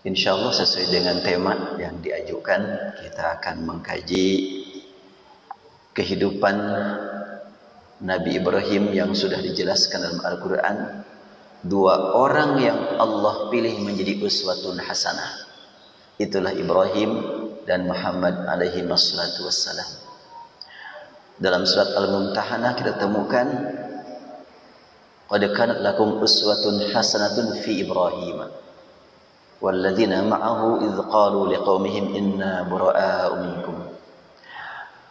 Insyaallah sesuai dengan tema yang diajukan, kita akan mengkaji kehidupan Nabi Ibrahim yang sudah dijelaskan dalam Al-Quran. Dua orang yang Allah pilih menjadi uswatun hasanah, itulah Ibrahim dan Muhammad alaihi wassalatu wassalam. Dalam surat Al-Mumtahanah kita temukan, qad kanat lakum uswatun hasanatun fi Ibrahim walladzina ma'ahu idz qalu liqaumihim inna bura'a'u minkum.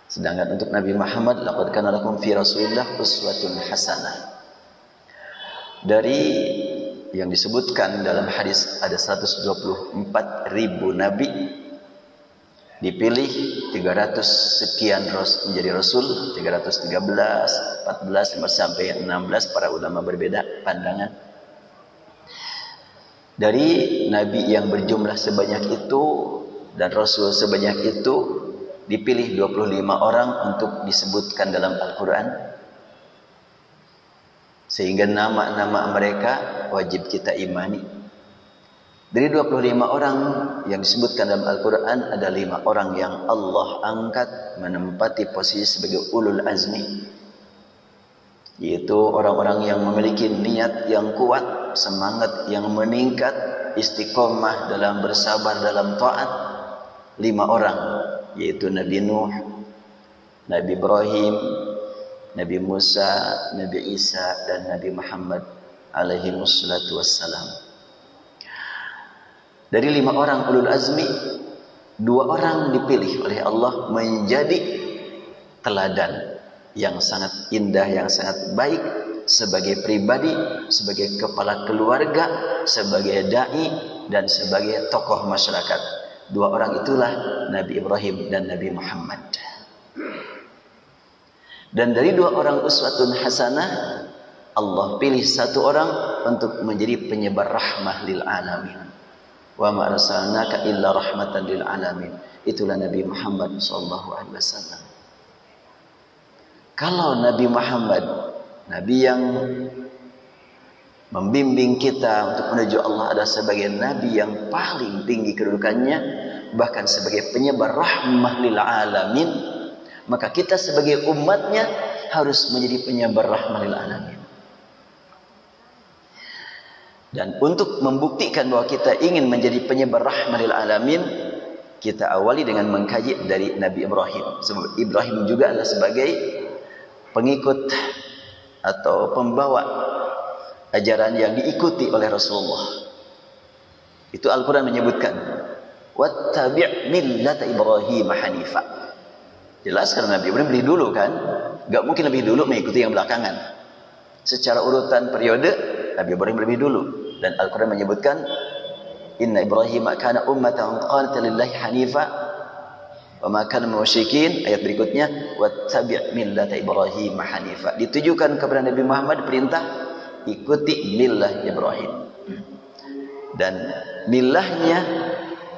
Sedangkan untuk Nabi Muhammad, laqad kana lakum fi Rasulillah uswatun hasanah. Dari yang disebutkan dalam hadis, ada 124.000 nabi, dipilih 300 sekian menjadi rasul, 313, 14 sampai 16, para ulama berbeda pandangan. Dari nabi yang berjumlah sebanyak itu dan rasul sebanyak itu, dipilih 25 orang untuk disebutkan dalam Al-Quran, sehingga nama-nama mereka wajib kita imani. Dari 25 orang yang disebutkan dalam Al-Quran, ada 5 orang yang Allah angkat menempati posisi sebagai ulul azmi, yaitu orang-orang yang memiliki niat yang kuat, semangat yang meningkat, istiqomah dalam bersabar dalam taat. 5 orang, yaitu Nabi Nuh, Nabi Ibrahim, Nabi Musa, Nabi Isa, dan Nabi Muhammad alaihi wassalatu wassalam. Dari 5 orang ulul azmi, 2 orang dipilih oleh Allah menjadi teladan yang sangat indah, yang sangat baik sebagai pribadi, sebagai kepala keluarga, sebagai dai, dan sebagai tokoh masyarakat. 2 orang itulah Nabi Ibrahim dan Nabi Muhammad. Dan dari 2 orang uswatun hasanah, Allah pilih 1 orang untuk menjadi penyebar rahmah lil alamin. Wa ma arsalnaka illa rahmatan lil alamin. Itulah Nabi Muhammad sallallahu alaihi wasallam. Kalau Nabi Muhammad, Nabi yang membimbing kita untuk menuju Allah, ada sebagai Nabi yang paling tinggi kedudukannya, bahkan sebagai penyebar rahmah lil alamin, maka kita sebagai umatnya harus menjadi penyebar rahmah lil alamin. Dan untuk membuktikan bahwa kita ingin menjadi penyebar rahmah lil alamin, kita awali dengan mengkaji dari Nabi Ibrahim. Sebab Ibrahim juga adalah sebagai pengikut atau pembawa ajaran yang diikuti oleh Rasulullah. Itu Al-Quran menyebutkan, wattabi' millata Ibrahim hanifa. Jelas karena Nabi Ibrahim lebih dulu kan, gak mungkin lebih dulu mengikuti yang belakangan. Secara urutan periode, Nabi Ibrahim lebih dulu. Dan Al-Quran menyebutkan, inna Ibrahim kana ummatan qanitan lillahi hanifa wa ma kana minal musyrikin. Ayat berikutnya, wattabi' millata Ibrahim hanifa. Ditujukan kepada Nabi Muhammad perintah, ikuti millah Ibrahim. Dan millahnya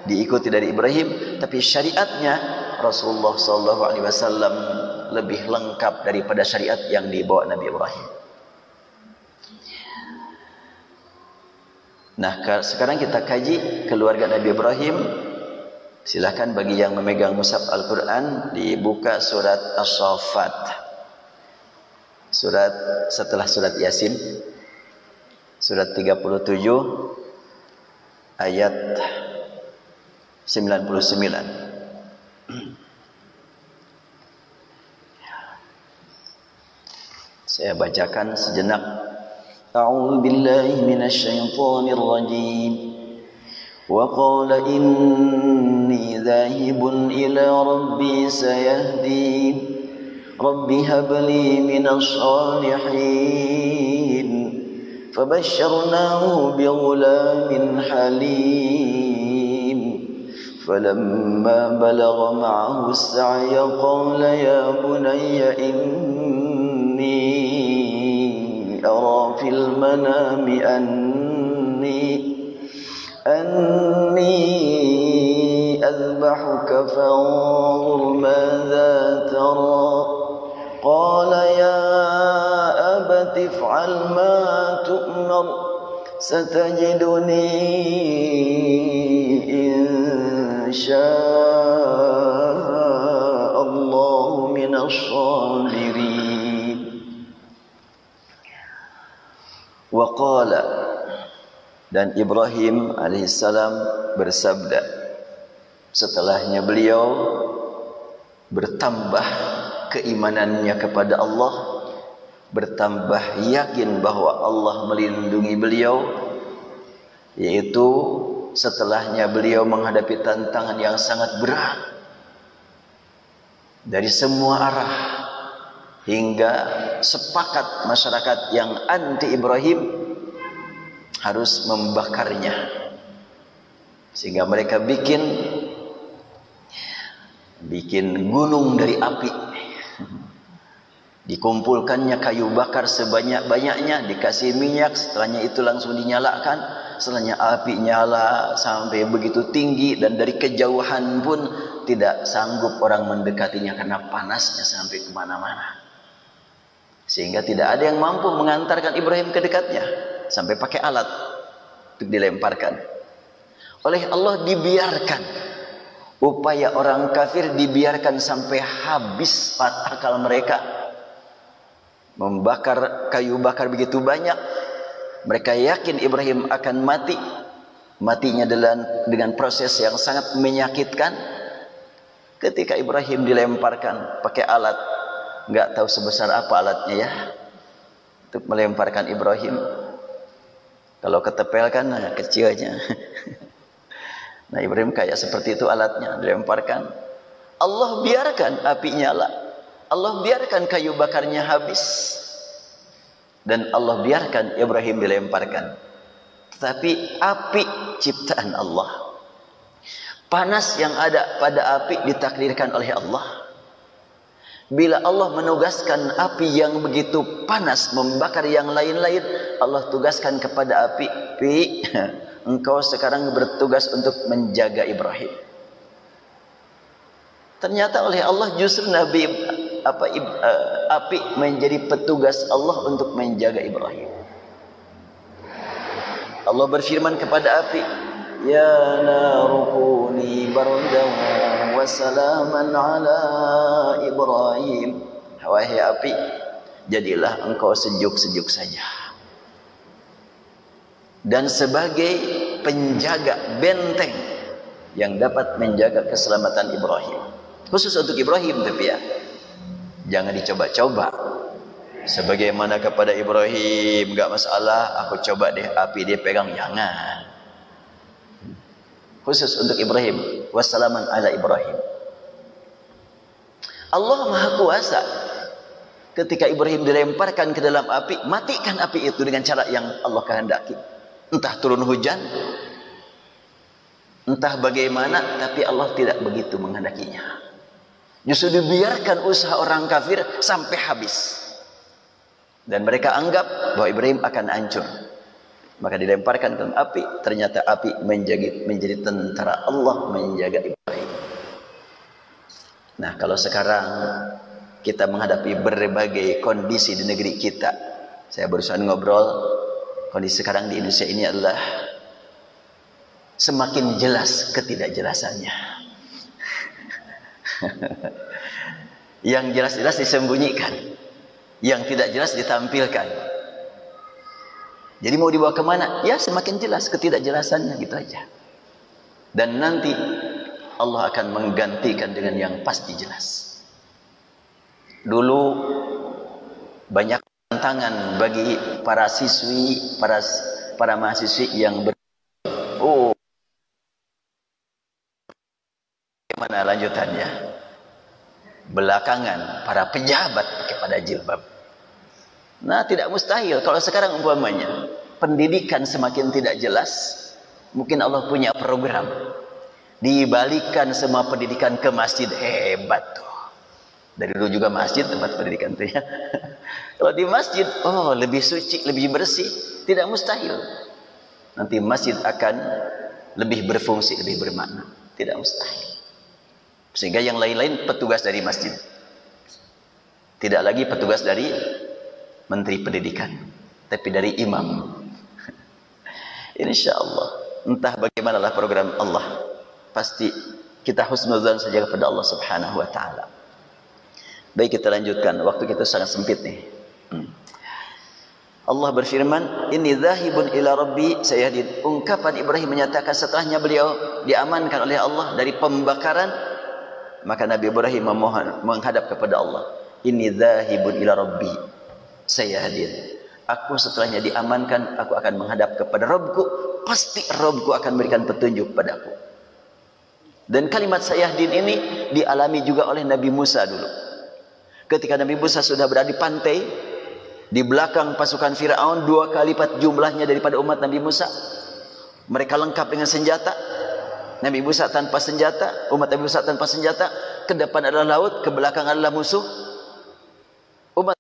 diikuti dari Ibrahim, tapi syariatnya Rasulullah SAW lebih lengkap daripada syariat yang dibawa Nabi Ibrahim. Nah, sekarang kita kaji keluarga Nabi Ibrahim. Silakan bagi yang memegang mushaf Al-Quran, dibuka surat As-Saffat, surat setelah surat Yasin, surat 37 ayat 99. Saya bacakan sejenak. A'udzu billahi minasy syaithanir rajim. Wa qala inni dhahibun ila rabbi sayahdin. Rabbi hab li minas shalihin. Fabashsharnahu bighulamin halim. فلما بلغ معه السعي قال يا بني إني أرى في المنام أني أذبحك فانظر ماذا ترى قال يا أبت افعل ما تؤمر satajiduni insyaallah minas sabirin. Wa qala, dan Ibrahim alaihissalam bersabda setelahnya beliau bertambah keimanannya kepada Allah, bertambah yakin bahwa Allah melindungi beliau, yaitu setelahnya beliau menghadapi tantangan yang sangat berat dari semua arah, hingga sepakat masyarakat yang anti Ibrahim harus membakarnya, sehingga mereka bikin gunung dari api. Dikumpulkannya kayu bakar sebanyak-banyaknya, dikasih minyak, setelahnya itu langsung dinyalakan, setelahnya api nyala sampai begitu tinggi, dan dari kejauhan pun tidak sanggup orang mendekatinya karena panasnya sampai kemana-mana, sehingga tidak ada yang mampu mengantarkan Ibrahim ke dekatnya, sampai pakai alat untuk dilemparkan. Oleh Allah dibiarkan, upaya orang kafir dibiarkan sampai habis akal mereka, membakar kayu bakar begitu banyak. Mereka yakin Ibrahim akan mati, matinya dengan proses yang sangat menyakitkan. Ketika Ibrahim dilemparkan pakai alat, nggak tahu sebesar apa alatnya ya, untuk melemparkan Ibrahim. Kalau ketepel kan kecil aja. Nah, Ibrahim kayak seperti itu alatnya, dilemparkan. Allah biarkan api nyala, Allah biarkan kayu bakarnya habis, dan Allah biarkan Ibrahim dilemparkan. Tetapi api ciptaan Allah, panas yang ada pada api ditakdirkan oleh Allah. Bila Allah menugaskan api yang begitu panas membakar yang lain-lain, Allah tugaskan kepada api, engkau sekarang bertugas untuk menjaga Ibrahim. Ternyata oleh Allah justru api menjadi petugas Allah untuk menjaga Ibrahim. Allah berfirman kepada api, ya narukuni bardan wa salaman ala Ibrahim. Wahai api, jadilah engkau sejuk-sejuk saja, dan sebagai penjaga benteng yang dapat menjaga keselamatan Ibrahim. Khusus untuk Ibrahim, tapi ya, jangan dicoba-coba. Sebagaimana kepada Ibrahim, gak masalah, aku coba deh api dia pegang, jangan. Khusus untuk Ibrahim, wassalaman ala Ibrahim. Allah Maha Kuasa. Ketika Ibrahim dilemparkan ke dalam api, matikan api itu dengan cara yang Allah kehendaki. Entah turun hujan, entah bagaimana, tapi Allah tidak begitu menghendakinya. Justru dibiarkan usaha orang kafir sampai habis, dan mereka anggap bahwa Ibrahim akan hancur. Maka dilemparkan ke dalam api. Ternyata api menjadi tentara Allah menjaga Ibrahim. Nah, kalau sekarang kita menghadapi berbagai kondisi di negeri kita, saya barusan ngobrol, kondisi sekarang di Indonesia ini adalah semakin jelas ketidakjelasannya. Yang jelas-jelas disembunyikan, yang tidak jelas ditampilkan. Jadi mau dibawa kemana? Ya semakin jelas ketidakjelasannya, gitu aja. Dan nanti Allah akan menggantikan dengan yang pasti jelas. Dulu banyak tantangan bagi para siswi, para mahasiswi yang bagaimana lanjutannya? Belakangan para pejabat pakai pada jilbab. Nah, tidak mustahil kalau sekarang umpamanya pendidikan semakin tidak jelas, mungkin Allah punya program dibalikan semua pendidikan ke masjid. Hebat tuh. Dari dulu juga masjid tempat pendidikan tuh ya. Kalau di masjid, oh lebih suci, lebih bersih, tidak mustahil. Nanti masjid akan lebih berfungsi, lebih bermakna, tidak mustahil. Sehingga yang lain-lain petugas dari masjid, tidak lagi petugas dari menteri pendidikan, tapi dari imam. Insya Allah. Entah bagaimanlah program Allah, pasti kita husnuzan saja kepada Allah Subhanahu wa taala. Baik, kita lanjutkan. Waktu kita sangat sempit nih. Allah berfirman, "Inni dzahibun ila rabbi sayahdin." Ungkapan Ibrahim menyatakan setelahnya beliau diamankan oleh Allah dari pembakaran, maka Nabi Ibrahim memohon menghadap kepada Allah, "Inni dzahibun ila rabbi sayahdin." Aku setelahnya diamankan, aku akan menghadap kepada Rabbku, pasti Rabbku akan berikan petunjuk padaku. Dan kalimat sayahdin ini dialami juga oleh Nabi Musa dulu. Ketika Nabi Musa sudah berada di pantai, di belakang pasukan Fir'aun 2 kali lipat jumlahnya daripada umat Nabi Musa. Mereka lengkap dengan senjata. Nabi Musa tanpa senjata, umat Nabi Musa tanpa senjata. Ke depan adalah laut, ke belakang adalah musuh. Umat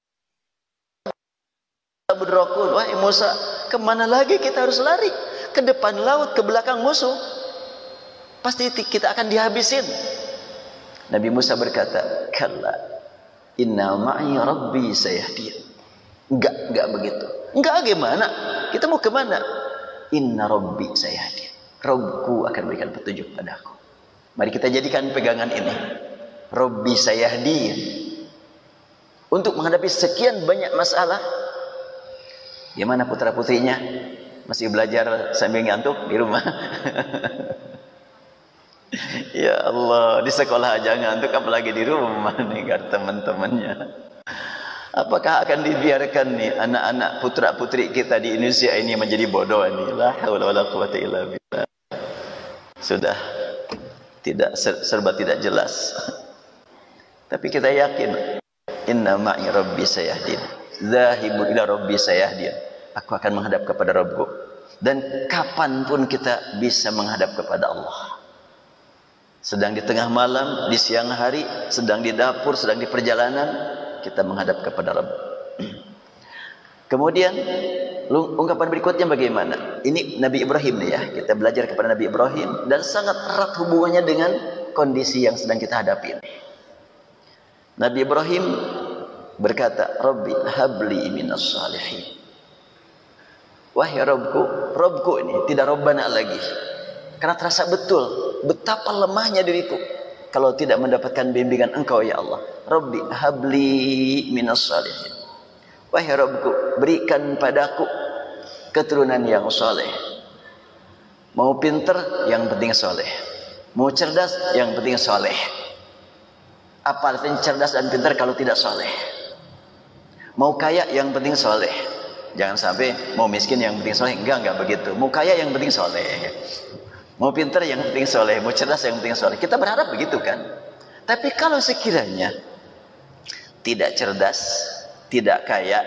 berrokun, wahai Musa, kemana lagi kita harus lari? Ke depan laut, ke belakang musuh. Pasti kita akan dihabisin. Nabi Musa berkata, "Kalla, inna ma'i rabbi sayahdin." Enggak begitu. Enggak, gimana? Kita mau kemana? Inna rabbi sayahdin. Rabbku akan berikan petunjuk padaku. Mari kita jadikan pegangan ini. Rabbi sayahdin. Untuk menghadapi sekian banyak masalah. Gimana putra-putrinya? Masih belajar sambil ngantuk di rumah? Ya Allah, di sekolah aja ngantuk, apalagi di rumah nih, kata teman-temannya. Apakah akan dibiarkan nih anak-anak putra-putri kita di Indonesia ini menjadi bodoh ini? La haula wala quwwata illa billah. Sudah tidak serba tidak jelas. Tapi kita yakin, inna ma'i rabbi sayahdin. Zahibu ila rabbi sayahdin. Aku akan menghadap kepada Rabbku. Dan kapanpun kita bisa menghadap kepada Allah. Sedang di tengah malam, di siang hari, sedang di dapur, sedang di perjalanan, kita menghadap kepada Rabb. Kemudian ungkapan berikutnya bagaimana? Ini Nabi Ibrahim nih ya. Kita belajar kepada Nabi Ibrahim dan sangat erat hubungannya dengan kondisi yang sedang kita hadapi ini. Nabi Ibrahim berkata, "Rabbi habli minas salihin." Wahai Rabbku ini tidak Rabbana lagi. Karena terasa betul betapa lemahnya diriku kalau tidak mendapatkan bimbingan Engkau ya Allah. Rabbi habli minas salihin. Wahai Rabbku, berikan padaku keturunan yang soleh. Mau pinter, yang penting soleh. Mau cerdas, yang penting soleh. Apa artinya cerdas dan pintar kalau tidak soleh? Mau kaya, yang penting soleh. Jangan sampai mau miskin yang penting soleh. Enggak begitu. Mau kaya yang penting soleh. Mau pintar yang penting soleh. Mau cerdas yang penting soleh. Kita berharap begitu kan? Tapi kalau sekiranya tidak cerdas, tidak kaya,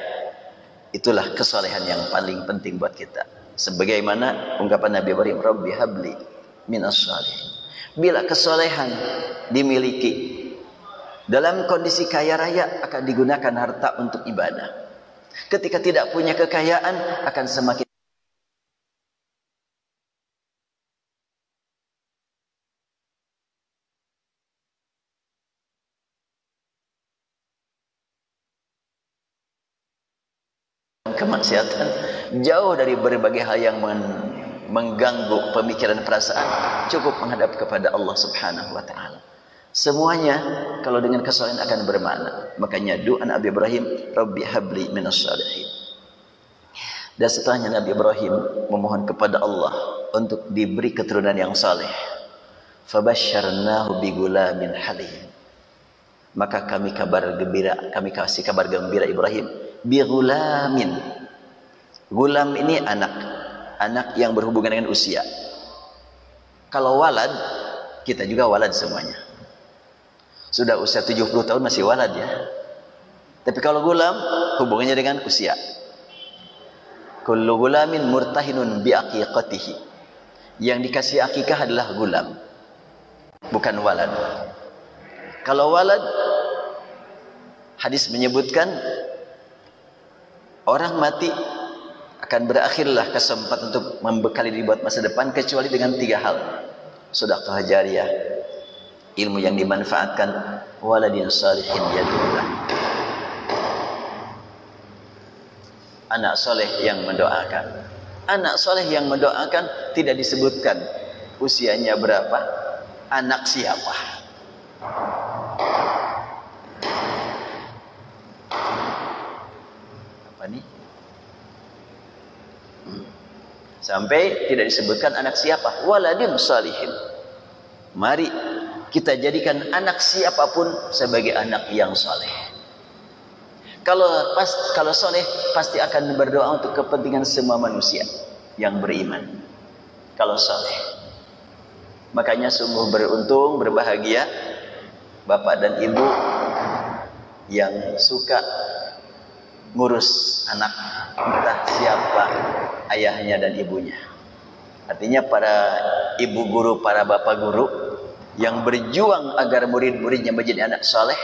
itulah kesolehan yang paling penting buat kita. Sebagaimana ungkapan Nabi Ibrahim, Rabbi habli minas salihin. Bila kesolehan dimiliki, dalam kondisi kaya raya akan digunakan harta untuk ibadah. Ketika tidak punya kekayaan akan semakin kemaksiatan, jauh dari berbagai hal yang mengganggu pemikiran perasaan. Cukup menghadap kepada Allah Subhanahu wa taala. Semuanya kalau dengan kesolehan akan bermakna. Makanya doa Nabi Ibrahim, Rabbi habli minas salihin. Dan setelahnya Nabi Ibrahim memohon kepada Allah untuk diberi keturunan yang saleh. Fabasyarnahu bigulamin halim. Maka kami kasih kabar gembira Ibrahim bigulamin. Gulam ini anak yang berhubungan dengan usia. Kalau walad, kita juga walad semuanya. Sudah usia 70 tahun masih walad ya. Tapi kalau gulam hubungannya dengan usia. Kullu gulamin murtahinun bi aqiqatihi. Yang dikasih akikah adalah gulam, bukan walad. Kalau walad, hadis menyebutkan orang mati akan berakhirlah kesempatan untuk membekali diri buat masa depan kecuali dengan 3 hal. Sedekah jariyah, ilmu yang dimanfaatkan, waladin salihin yadullah, anak soleh yang mendoakan. Anak soleh yang mendoakan tidak disebutkan usianya berapa, anak siapa. Apa nih? Sampai tidak disebutkan anak siapa, waladin salihin. Mari kita jadikan anak siapapun sebagai anak yang soleh. Kalau soleh pasti akan berdoa untuk kepentingan semua manusia yang beriman. Kalau soleh, makanya sungguh beruntung, berbahagia bapak dan ibu yang suka ngurus anak, entah siapa ayahnya dan ibunya. Artinya para ibu guru, para bapak guru yang berjuang agar murid-muridnya menjadi anak soleh,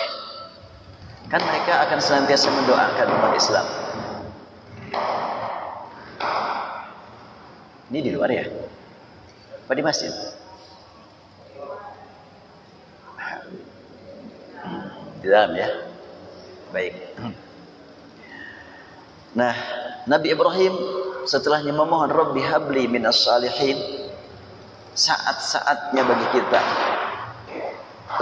kan mereka akan senantiasa mendoakan umat Islam. Ini di luar ya? Apa di masjid? Di dalam ya? Baik. Nah, Nabi Ibrahim setelahnya memohon Rabbi habli minas salihin, saat-saatnya bagi kita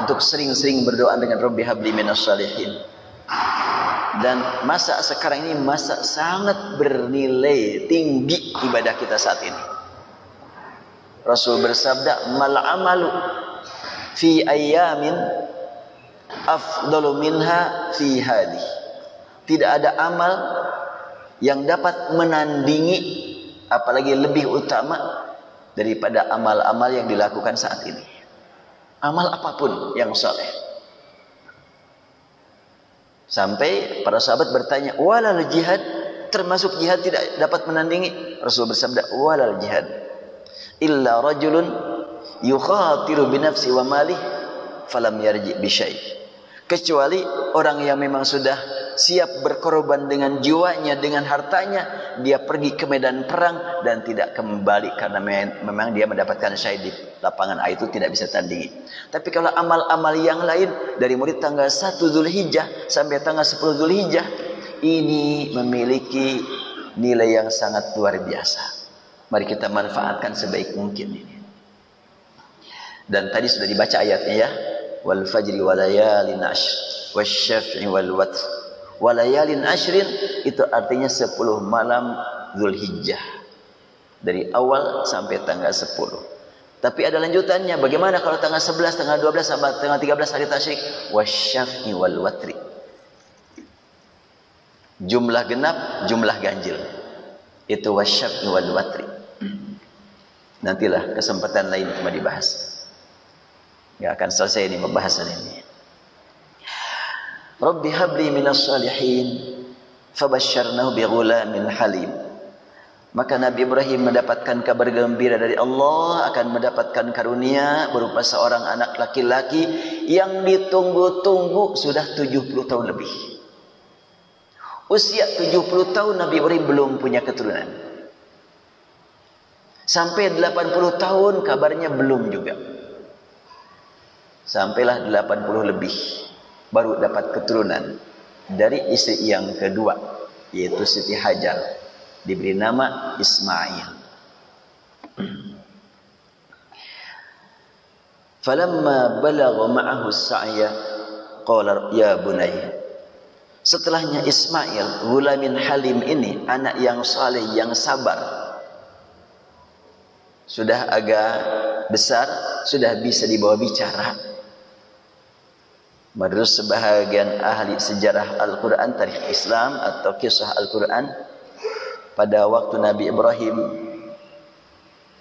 untuk sering-sering berdoa dengan Rabbi habli minas salihin. Dan masa sekarang ini masa sangat bernilai tinggi ibadah kita saat ini. Rasul bersabda, mal amalu fi ayyamin afdalu minha fi hadi. Tidak ada amal yang dapat menandingi, apalagi lebih utama daripada amal-amal yang dilakukan saat ini. Amal apapun yang saleh. Sampai para sahabat bertanya, walal jihad, termasuk jihad tidak dapat menandingi? Rasul bersabda, walal jihad illa rajulun yukhatiru binafsi wa malih falam yarji bisyai. Kecuali orang yang memang sudah siap berkorban dengan jiwanya, dengan hartanya, dia pergi ke medan perang dan tidak kembali karena memang dia mendapatkan syahid di lapangan, itu tidak bisa tandingi. Tapi kalau amal-amal yang lain dari mulai tanggal 1 Zulhijjah sampai tanggal 10 Zulhijjah, ini memiliki nilai yang sangat luar biasa. Mari kita manfaatkan sebaik mungkin ini. Dan tadi sudah dibaca ayatnya ya, wal fajri walayalin ashr wasyaf'i wal watr. Walayalin ashrin itu artinya 10 malam Zulhijjah, dari awal sampai tanggal 10. Tapi ada lanjutannya, bagaimana kalau tanggal 11, tanggal 12 sampai tanggal 13 hari tasyrik? Wasyaf'i wal watri. Jumlah genap, jumlah ganjil. Itu wasyaf'i wal watri. Nantilah kesempatan lain cuma dibahas. Gak akan selesai ini pembahasan ini. Rabbi habli minas salihin fabasyarnahu bighulamin halim. Maka Nabi Ibrahim mendapatkan kabar gembira dari Allah akan mendapatkan karunia berupa seorang anak laki-laki yang ditunggu-tunggu sudah 70 tahun lebih. Usia 70 tahun Nabi Ibrahim belum punya keturunan. Sampai 80 tahun kabarnya belum juga. Sampailah 80 lebih baru dapat keturunan dari istri yang kedua, yaitu Siti Hajar, diberi nama Ismail. Falamma balagha ma'ahu as-sa'ya qala ya bunayya. Setelahnya Ismail, gulamin halim ini, anak yang saleh, yang sabar, sudah agak besar, sudah bisa dibawa bicara. Menurut sebahagian ahli sejarah Al-Quran, tarikh Islam atau kisah Al-Quran, pada waktu Nabi Ibrahim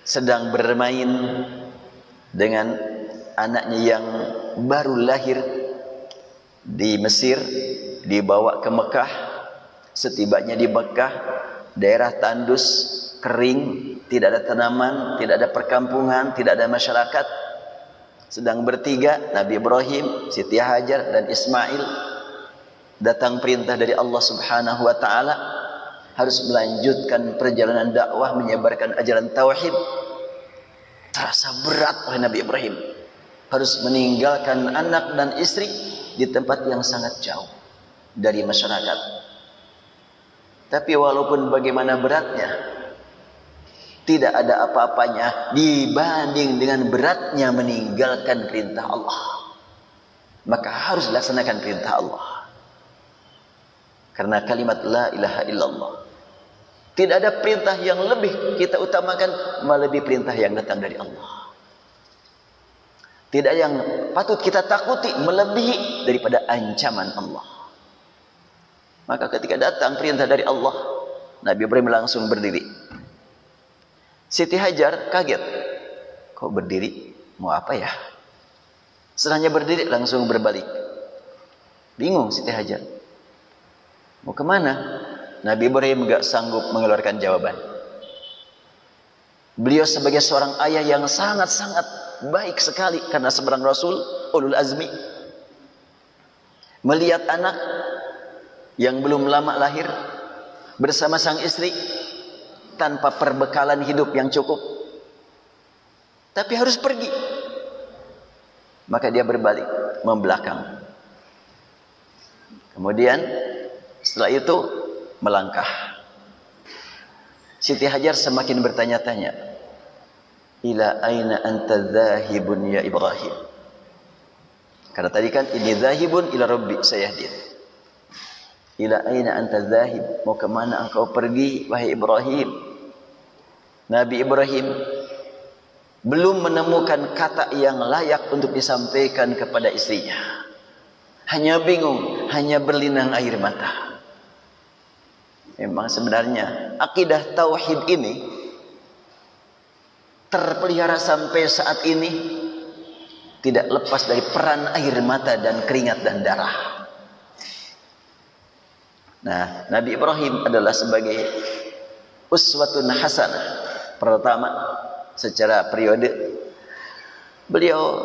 sedang bermain dengan anaknya yang baru lahir di Mesir, dibawa ke Mekah. Setibanya di Mekah, daerah tandus, kering, tidak ada tanaman, tidak ada perkampungan, tidak ada masyarakat. Sedang bertiga, Nabi Ibrahim, Siti Hajar, dan Ismail. Datang perintah dari Allah Subhanahu wa ta'ala, harus melanjutkan perjalanan dakwah, menyebarkan ajaran tauhid. Terasa berat oleh Nabi Ibrahim, harus meninggalkan anak dan istri di tempat yang sangat jauh dari masyarakat. Tapi walaupun bagaimana beratnya, Tidak ada apa-apanya dibanding dengan beratnya meninggalkan perintah Allah. Maka harus dilaksanakan perintah Allah. Karena kalimat la ilaha illallah, tidak ada perintah yang lebih kita utamakan melebihi perintah yang datang dari Allah. Tidak yang patut kita takuti melebihi daripada ancaman Allah. Maka ketika datang perintah dari Allah, Nabi Ibrahim langsung berdiri. Siti Hajar kaget. Kok berdiri? Mau apa ya? Setelahnya berdiri langsung berbalik. Bingung Siti Hajar. Mau kemana? Nabi Ibrahim gak sanggup mengeluarkan jawaban. Beliau sebagai seorang ayah yang sangat-sangat baik sekali. Karena seorang Rasul, ulul azmi. Melihat anak yang belum lama lahir bersama sang istri, tanpa perbekalan hidup yang cukup, tapi harus pergi. Maka dia berbalik, membelakang. Kemudian setelah itu melangkah. Siti Hajar semakin bertanya-tanya, ila aina anta dzahibun ya Ibrahim? Karena tadi kan ini dzahibun ila rabbi sayahdin. Ila aina anta dzahib? Mau kemana engkau pergi wahai Ibrahim? Nabi Ibrahim belum menemukan kata yang layak untuk disampaikan kepada istrinya. Hanya bingung, hanya berlinang air mata. Memang sebenarnya akidah tauhid ini terpelihara sampai saat ini tidak lepas dari peran air mata dan keringat dan darah. Nah, Nabi Ibrahim adalah sebagai uswatun hasanah. Pertama, secara periode beliau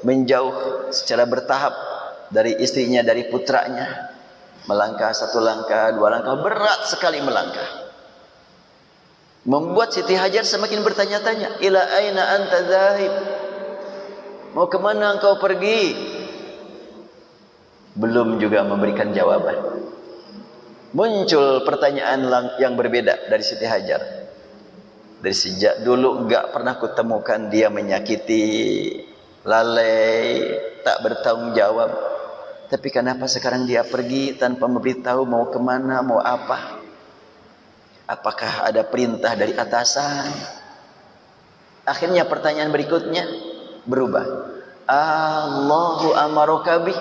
menjauh secara bertahap dari istrinya, dari putranya. Melangkah satu langkah, dua langkah, berat sekali melangkah. Membuat Siti Hajar semakin bertanya-tanya, ila aina anta dzahib? Mau kemana engkau pergi? Belum juga memberikan jawaban. Muncul pertanyaan yang berbeda dari Siti Hajar. Dari sejak dulu enggak pernah kutemukan dia menyakiti, lalai, tak bertanggung jawab. Tapi kenapa sekarang dia pergi tanpa memberitahu mau kemana, mau apa? Apakah ada perintah dari atasan? Akhirnya pertanyaan berikutnya berubah. Allahu amaraka bih?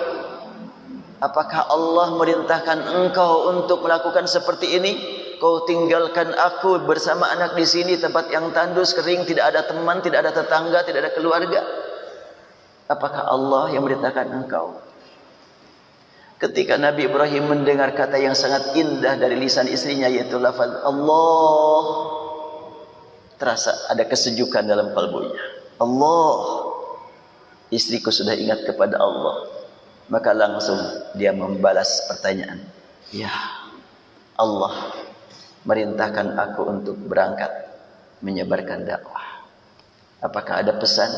Apakah Allah merintahkan engkau untuk melakukan seperti ini? Kau tinggalkan aku bersama anak di sini, tempat yang tandus, kering, tidak ada teman, tidak ada tetangga, tidak ada keluarga. Apakah Allah yang merintahkan engkau? Ketika Nabi Ibrahim mendengar kata yang sangat indah dari lisan istrinya, yaitu lafaz Allah, terasa ada kesejukan dalam kalbunya. Allah, istriku sudah ingat kepada Allah. Maka langsung dia membalas pertanyaan. Ya, Allah merintahkan aku untuk berangkat menyebarkan dakwah. Apakah ada pesan?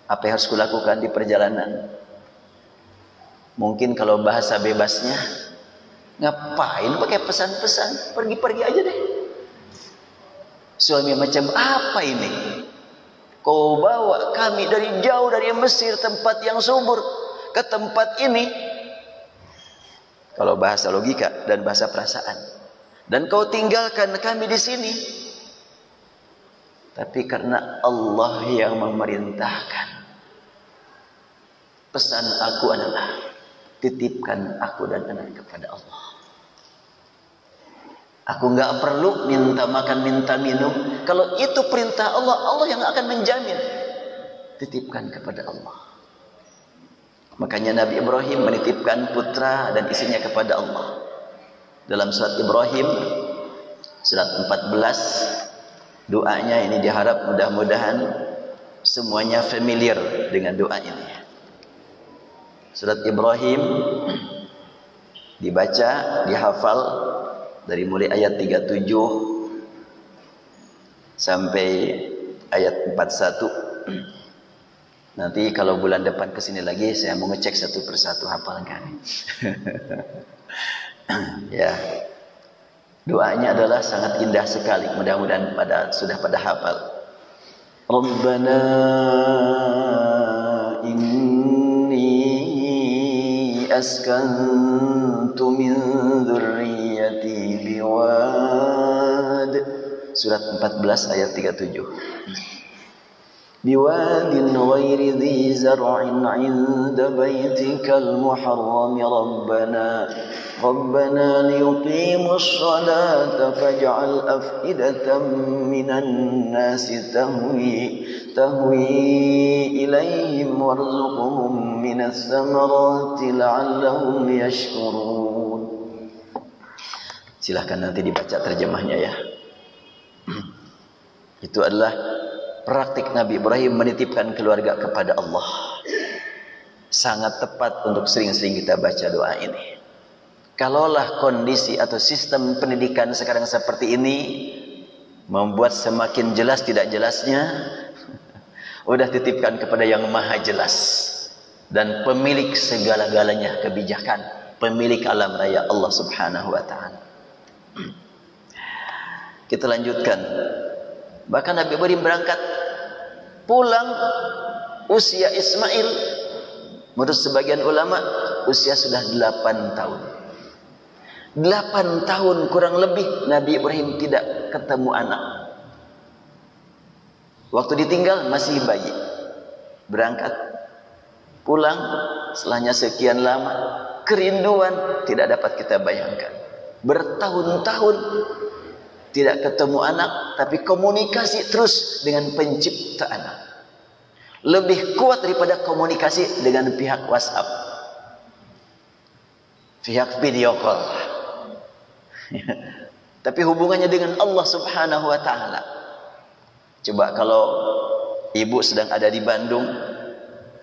Apa yang harus kulakukan di perjalanan? Mungkin kalau bahasa bebasnya, ngapain pakai pesan-pesan? Pergi-pergi aja deh. Suami macam apa ini? Kau bawa kami dari jauh dari Mesir, tempat yang subur, ke tempat ini. Kalau bahasa logika dan bahasa perasaan. Dan kau tinggalkan kami di sini. Tapi karena Allah yang memerintahkan, pesan aku adalah titipkan aku dan anak kepada Allah. Aku nggak perlu minta makan, minta minum. Kalau itu perintah Allah, Allah yang akan menjamin. Titipkan kepada Allah. Makanya Nabi Ibrahim menitipkan putra dan istrinya kepada Allah. Dalam surat Ibrahim, surat 14, doanya ini diharap mudah-mudahan semuanya familiar dengan doa ini. Surat Ibrahim dibaca, dihafal dari mulai ayat 37 sampai ayat 41. Nanti kalau bulan depan kesini lagi, saya mau ngecek satu persatu hafalkan. Ya. Doanya adalah sangat indah sekali. Mudah-mudahan sudah pada hafal. Rabbana inni askantu min dzurriyyati biwad. Surat 14 ayat 37. بواد غير ذي زرع عند بيتك المحرم ربنا ليقيموا الصلاة فاجعل أفئدة من الناس تهوي إليهم وارزقهم من الثمرات لعلهم يشكرون. Silahkan nanti dibaca terjemahnya ya. Itu adalah praktik Nabi Ibrahim menitipkan keluarga kepada Allah. Sangat tepat untuk sering-sering kita baca doa ini. Kalaulah kondisi atau sistem pendidikan sekarang seperti ini membuat semakin jelas tidak jelasnya, udah titipkan kepada yang maha jelas dan pemilik segala-galanya kebijakan, pemilik alam raya Allah Subhanahu wa ta'ala. Kita lanjutkan. Bahkan Nabi Ibrahim berangkat pulang usia Ismail, menurut sebagian ulama usia sudah 8 tahun. 8 tahun kurang lebih Nabi Ibrahim tidak ketemu anak. Waktu ditinggal masih bayi. Berangkat pulang setelahnya sekian lama, kerinduan tidak dapat kita bayangkan. Bertahun-tahun tidak ketemu anak, tapi komunikasi terus dengan pencipta anak. Lebih kuat daripada komunikasi dengan pihak WhatsApp, pihak video call. Tapi hubungannya dengan Allah Subhanahu wa ta'ala. Coba kalau ibu sedang ada di Bandung,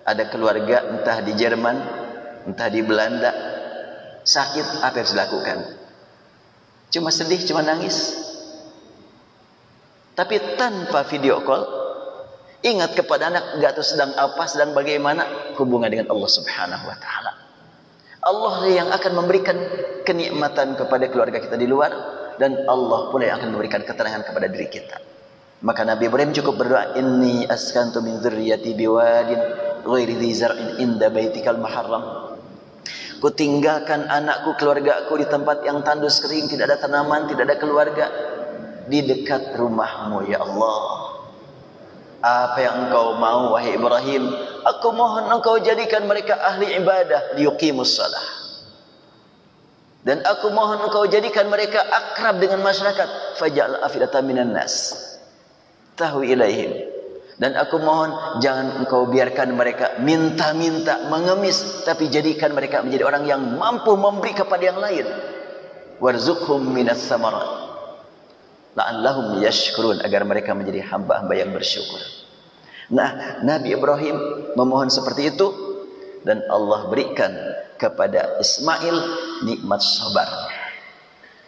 ada keluarga entah di Jerman, entah di Belanda, sakit, apa yang harus dilakukan? Cuma sedih, cuma nangis. Tapi tanpa video call, ingat kepada anak, enggak tahu sedang apa, sedang bagaimana, hubungan dengan Allah Subhanahu wa ta'ala. Allah yang akan memberikan kenikmatan kepada keluarga kita di luar, dan Allah pula yang akan memberikan ketenangan kepada diri kita. Maka Nabi Ibrahim cukup berdoa, inni askantu min dzurriyyati biwadin ghairi dzi zar'in inda baitikal muharram. Ku tinggalkan anakku, keluargaku di tempat yang tandus kering, tidak ada tanaman, tidak ada keluarga, di dekat rumahmu ya Allah. Apa yang engkau mau wahai Ibrahim, aku mohon engkau jadikan mereka ahli ibadah, liyuqimus shalah. Dan aku mohon engkau jadikan mereka akrab dengan masyarakat, faj'al afidatan minan nas tahwi ilaihim. Dan aku mohon jangan engkau biarkan mereka minta-minta, mengemis, tapi jadikan mereka menjadi orang yang mampu memberi kepada yang lain. Warzuqhum minas samarat la'allahum yashkurun, agar mereka menjadi hamba-hamba yang bersyukur. Nah, Nabi Ibrahim memohon seperti itu, dan Allah berikan kepada Ismail nikmat sabar.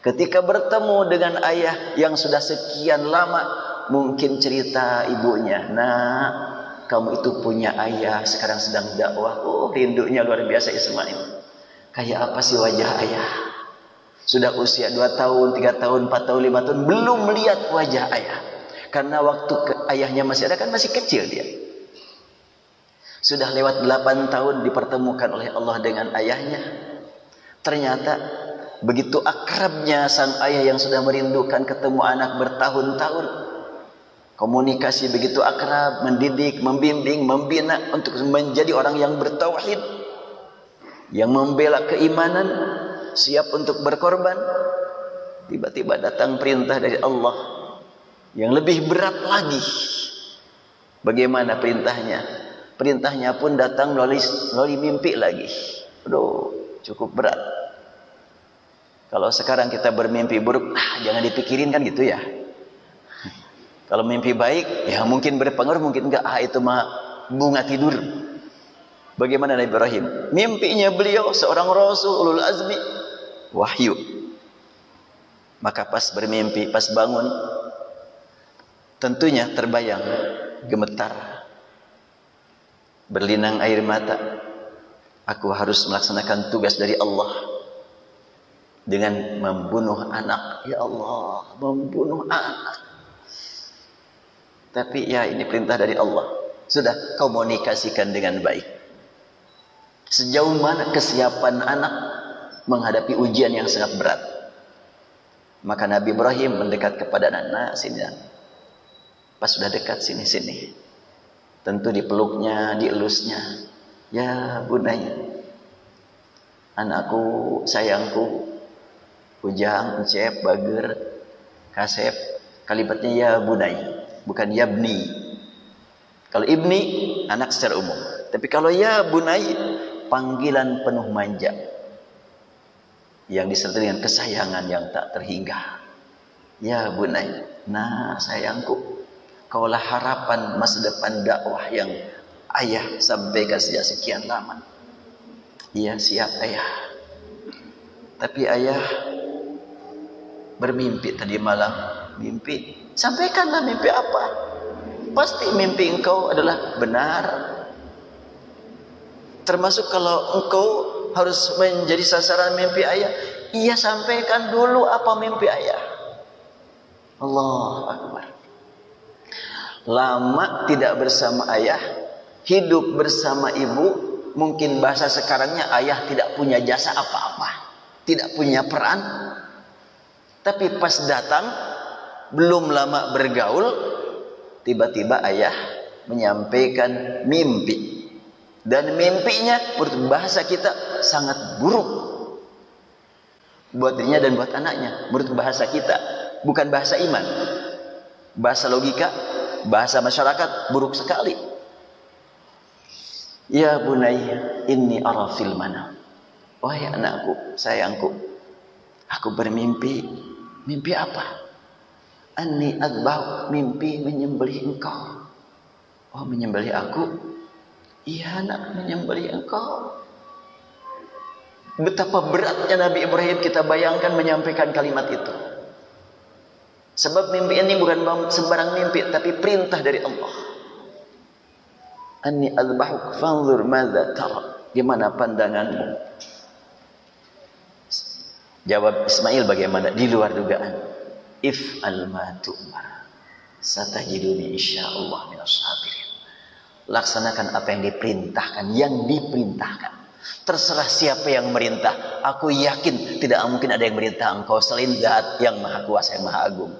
Ketika bertemu dengan ayah yang sudah sekian lama, mungkin cerita ibunya, nah kamu itu punya ayah, sekarang sedang dakwah. Oh, rindunya luar biasa Ismail. Kayak apa sih wajah ayah? Sudah usia 2 tahun, 3 tahun, 4 tahun, 5 tahun, belum melihat wajah ayah. Karena waktu ayahnya masih ada, kan masih kecil dia. Sudah lewat 8 tahun dipertemukan oleh Allah dengan ayahnya. Ternyata begitu akrabnya sang ayah yang sudah merindukan ketemu anak bertahun-tahun. Komunikasi begitu akrab, mendidik, membimbing, membina untuk menjadi orang yang bertauhid, yang membela keimanan, siap untuk berkorban. Tiba-tiba datang perintah dari Allah yang lebih berat lagi. Bagaimana perintahnya? Perintahnya pun datang melalui mimpi lagi. Aduh, cukup berat. Kalau sekarang kita bermimpi buruk, jangan dipikirin kan gitu ya. Kalau mimpi baik, ya mungkin berpengaruh, mungkin enggak. Itu mah bunga tidur. Bagaimana Nabi Ibrahim? Mimpinya beliau seorang Rasul ulul azmi, wahyu. Maka pas bermimpi, pas bangun, tentunya terbayang, gemetar, berlinang air mata. Aku harus melaksanakan tugas dari Allah. dengan membunuh anak. Ya Allah, membunuh anak. Tapi ya ini perintah dari Allah. Sudah komunikasikan dengan baik. Sejauh mana kesiapan anak menghadapi ujian yang sangat berat. Maka Nabi Ibrahim mendekat kepada anak, sini. Pas sudah dekat, sini. Tentu dipeluknya, dielusnya. Ya bunaya, anakku, sayangku, ujang, encep, bager, kasep. Kalimatnya ya bunaya, bukan yabni. Kalau ibni, anak secara umum. Tapi kalau ya bunaya, panggilan penuh manja. Yang disertai dengan kesayangan yang tak terhingga. Ya bunaya, nah sayangku, kaulah harapan masa depan dakwah yang ayah sampaikan sejak sekian lama. Iya siap ayah. Tapi ayah bermimpi tadi malam. Mimpi. Sampaikanlah mimpi apa? Pasti mimpi engkau adalah benar. Termasuk kalau engkau harus menjadi sasaran mimpi ayah. Iya sampaikan dulu apa mimpi ayah. Allahu Akbar. Lama tidak bersama ayah, hidup bersama ibu. Mungkin bahasa sekarangnya ayah tidak punya jasa apa-apa, tidak punya peran. Tapi pas datang, belum lama bergaul, tiba-tiba ayah menyampaikan mimpi. Dan mimpinya menurut bahasa kita sangat buruk. Buat dirinya dan buat anaknya. Menurut bahasa kita, bukan bahasa iman. Bahasa logika, bahasa masyarakat buruk sekali. Ya bunayya, inni ara fil manam. Wahai anakku, sayangku, aku bermimpi. Mimpi apa? Anni adbah, mimpi menyembelih engkau. Oh, menyembelih aku? Iya nak, menyembelih engkau. Betapa beratnya Nabi Ibrahim kita bayangkan menyampaikan kalimat itu. Sebab mimpi ini bukan sembarang mimpi, tapi perintah dari Allah. Anni adbahuk fanzur madza tara. Gimana pandanganmu? Jawab Ismail bagaimana? Di luar dugaan. If'al ma tu'mar. Satajiduni insyaallah minas sabirin. Laksanakan apa yang diperintahkan, Terserah siapa yang merintah. Aku yakin tidak mungkin ada yang merintah engkau selain Zat yang Maha Kuasa, yang Maha Agung.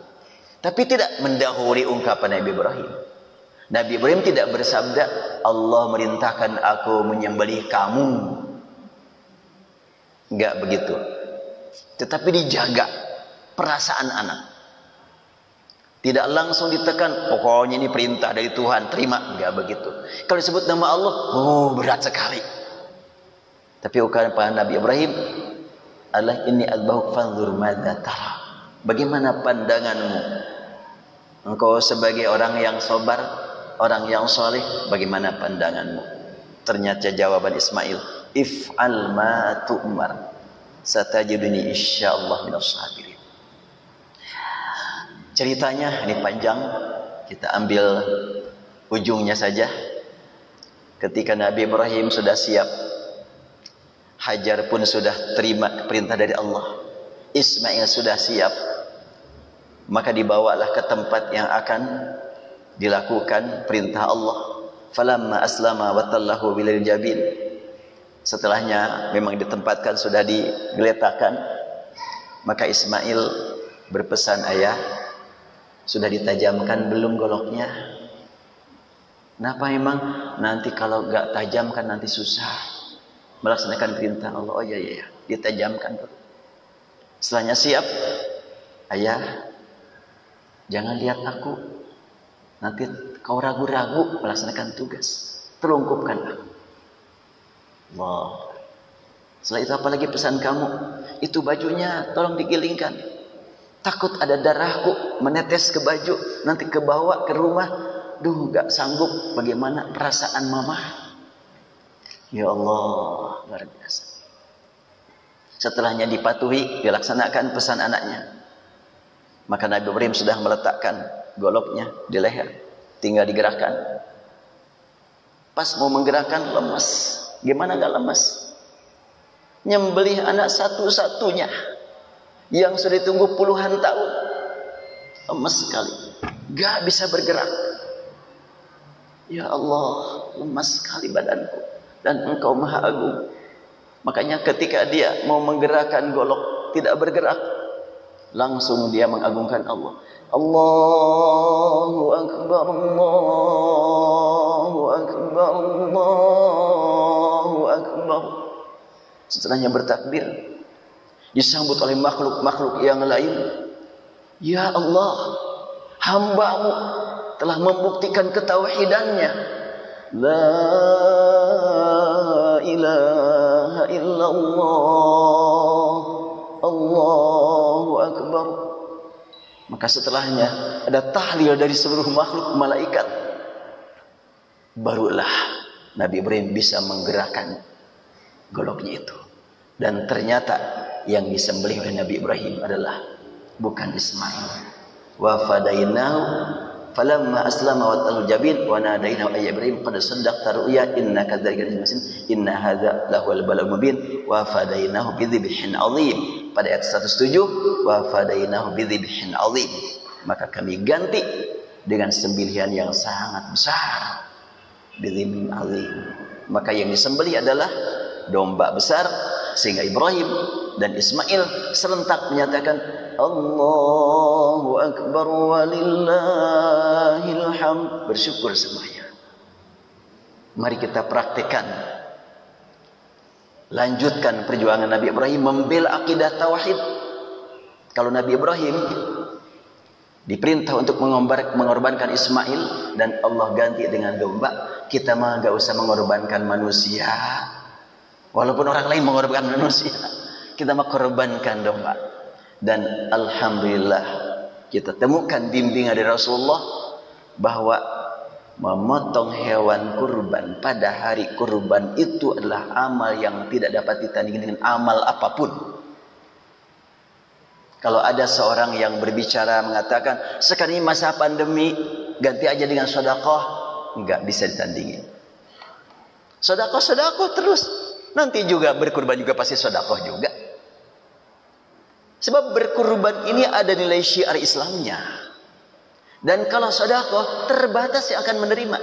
Tapi tidak mendahului ungkapan Nabi Ibrahim. Nabi Ibrahim tidak bersabda, Allah merintahkan aku menyembelih kamu. Enggak begitu. Tetapi dijaga perasaan anak. Tidak langsung ditekan, pokoknya ini perintah dari Tuhan, terima. Enggak begitu. Kalau disebut nama Allah, berat sekali. Tapi ucapan Nabi Ibrahim adalah inni adbahuk fanzur madza tara. Bagaimana pandanganmu? Engkau sebagai orang yang sabar, orang yang soleh, bagaimana pandanganmu? Ternyata jawaban Ismail, if'al ma tu'mar. Satajiduni insyaallah minas sabirin. Ceritanya ini panjang, kita ambil ujungnya saja. Ketika Nabi Ibrahim sudah siap, Hajar pun sudah terima perintah dari Allah, Ismail sudah siap, maka dibawalah ke tempat yang akan dilakukan perintah Allah. Falamma aslama wa tallahu bil jabin. Setelahnya memang ditempatkan, sudah digeletakkan, maka Ismail berpesan, ayah, sudah ditajamkan belum goloknya? Kenapa emang? Nanti kalau gak tajam kan nanti susah melaksanakan perintah Allah. Oh iya, ditajamkan. Setelahnya siap, ayah, jangan lihat aku, nanti kau ragu-ragu melaksanakan tugas. Terungkupkan aku. Allah. Setelah itu apalagi pesan kamu? Itu bajunya tolong digilingkan. Takut ada darahku menetes ke baju, nanti kebawa ke rumah. Duh, gak sanggup. Bagaimana perasaan mama? Ya Allah, luar biasa. Setelahnya dipatuhi, dilaksanakan pesan anaknya. Maka Nabi Ibrahim sudah meletakkan goloknya di leher, tinggal digerakkan. Pas mau menggerakkan, lemas. Gimana gak lemas? Nyembelih anak satu-satunya. yang sudah ditunggu puluhan tahun. Lemas sekali, gak bisa bergerak. Ya Allah, lemas sekali badanku, dan Engkau Maha Agung. Makanya ketika dia mau menggerakkan golok tidak bergerak, langsung dia mengagungkan Allah. Allahu Akbar, Allahu Akbar, Allahu Akbar. Setelahnya bertakbir, disambut oleh makhluk-makhluk yang lain. Ya Allah, hamba-Mu telah membuktikan ketauhidannya. La ilaha illallah, Allahu Akbar. Maka setelahnya ada tahlil dari seluruh makhluk malaikat. Barulah Nabi Ibrahim bisa menggerakkan goloknya itu. Dan ternyata yang disembelih oleh Nabi Ibrahim adalah bukan Ismail. Wa fadainahu falamma aslama wa tahu jabin wa nadainahu ay Ibrahim qad saddaqta ru'ya innaka dzalika al-masin inna hadza lahu al-bala'ul mubin wa fadainahu bidzibhin 'adzim. Pada ayat 107, wa fadainahu bidzibhin 'adzim. Maka kami ganti dengan sembelihan yang sangat besar. Bidzibhin 'adzim. Maka yang disembelih adalah domba besar, sehingga Ibrahim dan Ismail serentak menyatakan Allahu Akbar walillahil hamd, bersyukur semuanya. Mari kita praktikkan, lanjutkan perjuangan Nabi Ibrahim membela akidah tauhid. Kalau Nabi Ibrahim diperintah untuk mengorbankan Ismail dan Allah ganti dengan domba, kita mah gak usah mengorbankan manusia. Walaupun orang lain mengorbankan manusia, kita mah korbankan domba. Dan alhamdulillah kita temukan bimbingan dari Rasulullah bahwa memotong hewan kurban pada hari kurban itu adalah amal yang tidak dapat ditandingi dengan amal apapun. Kalau ada seorang yang berbicara mengatakan sekarang ini masa pandemi, ganti aja dengan sedekah, enggak bisa ditandingi. Sedekah terus. Nanti juga berkurban juga pasti sedekah juga. Sebab berkurban ini ada nilai syiar Islamnya. Dan kalau sedekah terbatas yang akan menerima.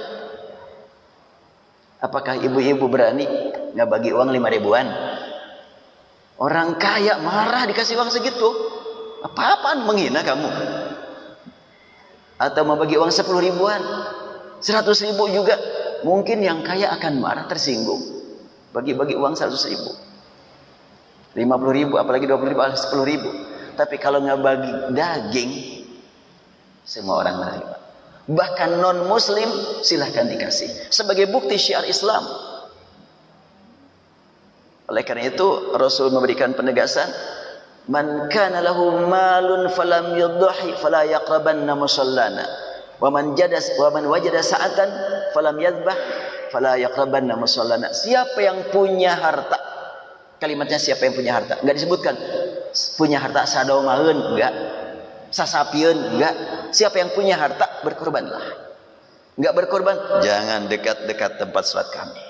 Apakah ibu-ibu berani nggak bagi uang 5 ribuan? Orang kaya marah dikasih uang segitu. Apa-apaan menghina kamu? Atau mau bagi uang 10 ribuan, 100 ribu juga. Mungkin yang kaya akan marah, tersinggung. Bagi-bagi uang 100 ribu, 50 ribu, apalagi 20 ribu, 10 ribu. Tapi kalau nggak bagi daging, semua orang menerima. Bahkan non muslim silahkan dikasih sebagai bukti syiar Islam. Oleh karena itu Rasul memberikan penegasan, man kana lahu malun falam yudhi fala yaqrabanna musallana wa man wajada sa'atan falam yadhbah fala yaqrabanna musallana. Siapa yang punya harta, kalimatnya siapa yang punya harta, enggak disebutkan punya harta sadomaeun, enggak, sasapieun, enggak. Siapa yang punya harta, berkorbanlah. Enggak berkorban, jangan dekat-dekat tempat salat kami.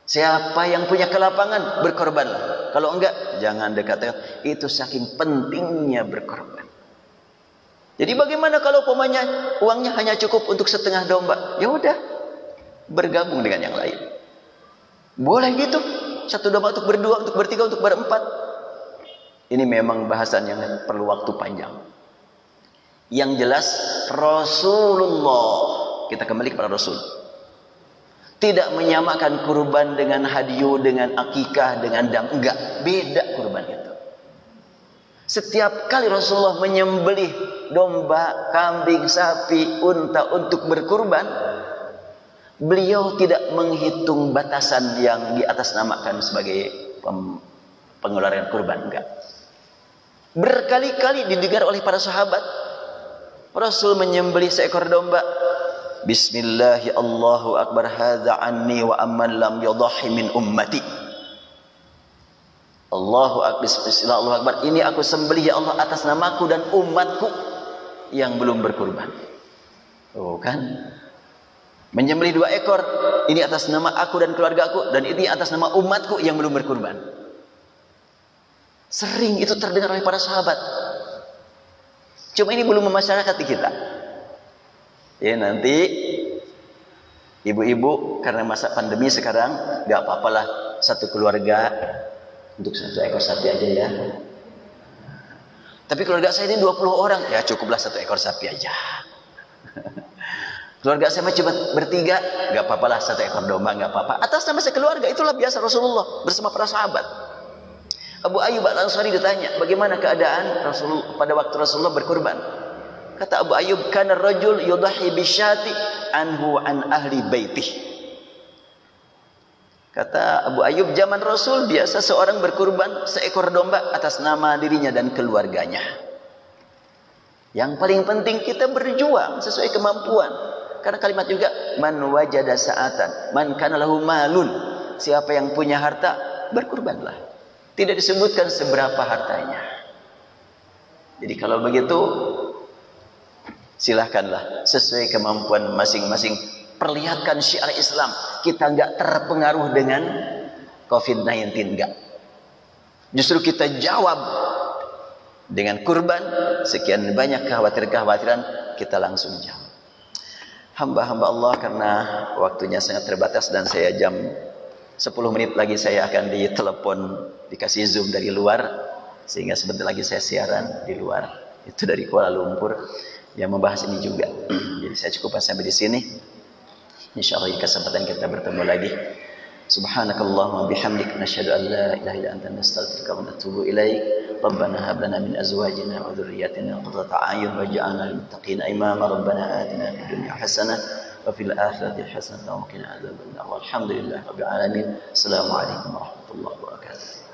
Siapa yang punya kelapangan, berkorbanlah. Kalau enggak, jangan dekat-dekat. Itu saking pentingnya berkorban. Jadi bagaimana kalau uangnya hanya cukup untuk setengah domba? Ya udah, bergabung dengan yang lain. Boleh gitu. Satu domba untuk berdua, untuk bertiga, untuk berempat. Ini memang bahasan yang perlu waktu panjang. Yang jelas Rasulullah, kita kembali kepada Rasul, tidak menyamakan kurban dengan hadyu, dengan akikah, dengan dam. Enggak, beda kurban itu. Setiap kali Rasulullah menyembelih domba, kambing, sapi, unta untuk berkurban, beliau tidak menghitung batasan yang diatasnamakan sebagai pengeluaran kurban. Enggak. Berkali-kali didengar oleh para sahabat, Rasul menyembelih seekor domba, Bismillahi Allahu Akbar, hadza anni wa amman lam yudhi min ummati. Allahu Akbar, Bismillah, Allahu Akbar, ini aku sembelih ya Allah atas namaku dan umatku yang belum berkurban. Oh kan, menyembelih 2 ekor, ini atas nama aku dan keluargaku, dan ini atas nama umatku yang belum berkurban. Sering itu terdengar oleh para sahabat. Cuma ini belum memasyarakati kita. Ya nanti ibu-ibu karena masa pandemi sekarang nggak apa-apalah satu keluarga untuk 1 ekor sapi aja ya. Tapi keluarga saya ini 20 orang, ya cukuplah 1 ekor sapi aja. Keluarga saya cuma bertiga, nggak apa-apalah 1 ekor domba, nggak apa-apa. Atas nama sekeluarga, itulah biasa Rasulullah bersama para sahabat. Abu Ayyub Al-Ansari ditanya, bagaimana keadaan Rasulullah pada waktu Rasulullah berkurban? Kata Abu Ayyub, kana rajul yudahi bisyati anhu an ahli baitih. Kata Abu Ayyub, zaman Rasul biasa seorang berkurban 1 ekor domba atas nama dirinya dan keluarganya. Yang paling penting kita berjuang sesuai kemampuan. Karena kalimat juga man wajada sa'atan, man kana lahu malun. Siapa yang punya harta, berkurbanlah. Tidak disebutkan seberapa hartanya. Jadi kalau begitu silahkanlah sesuai kemampuan masing-masing, perlihatkan syiar Islam. Kita nggak terpengaruh dengan COVID-19, enggak. Justru kita jawab dengan kurban. Sekian banyak kekhawatiran kita langsung jawab. Hamba-hamba Allah, karena waktunya sangat terbatas dan saya jam 10 menit lagi saya akan ditelepon, dikasih Zoom dari luar, sehingga sebentar lagi saya siaran di luar. Itu dari Kuala Lumpur yang membahas ini juga. Jadi saya cukupkan sampai di sini. Insyaallah di kesempatan kita bertemu lagi. Subhanakallahumma bihamdik nasyhadu an la ilaha illa anta nastaghfiruka wa natubu ilaik. Rabbana hab lana min azwajina wa dhurriyyatina qurrata a'yun waj'alna lil muttaqina imama. Rabbana atina fid dunya hasanah wa fil akhirati hasanah wa qina adzabannar. Walhamdulillahi rabbil alamin. Assalamualaikum warahmatullahi wabarakatuh.